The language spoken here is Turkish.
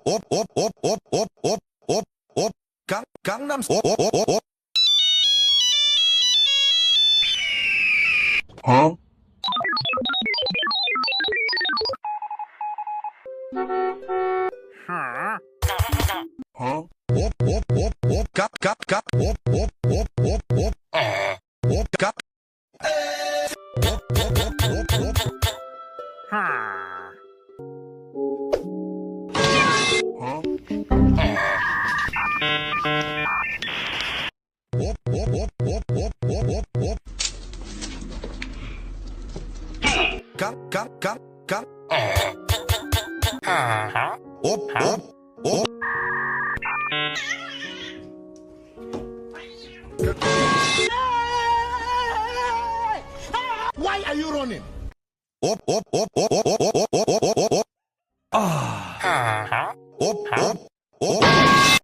op, op, op, op, op, op, op, op, Gangnam op, op, op, op. Huh? Huh? Op, op, op, op, kap, op, op, op, op, op, op, kap. Op, op, op, op, op. Huh? Op, op, op, op, op, op, op, op. Kap. Op, op, op. Why are you running? Op, op, op, op, op, op, op, op, op, op. Op, op, op.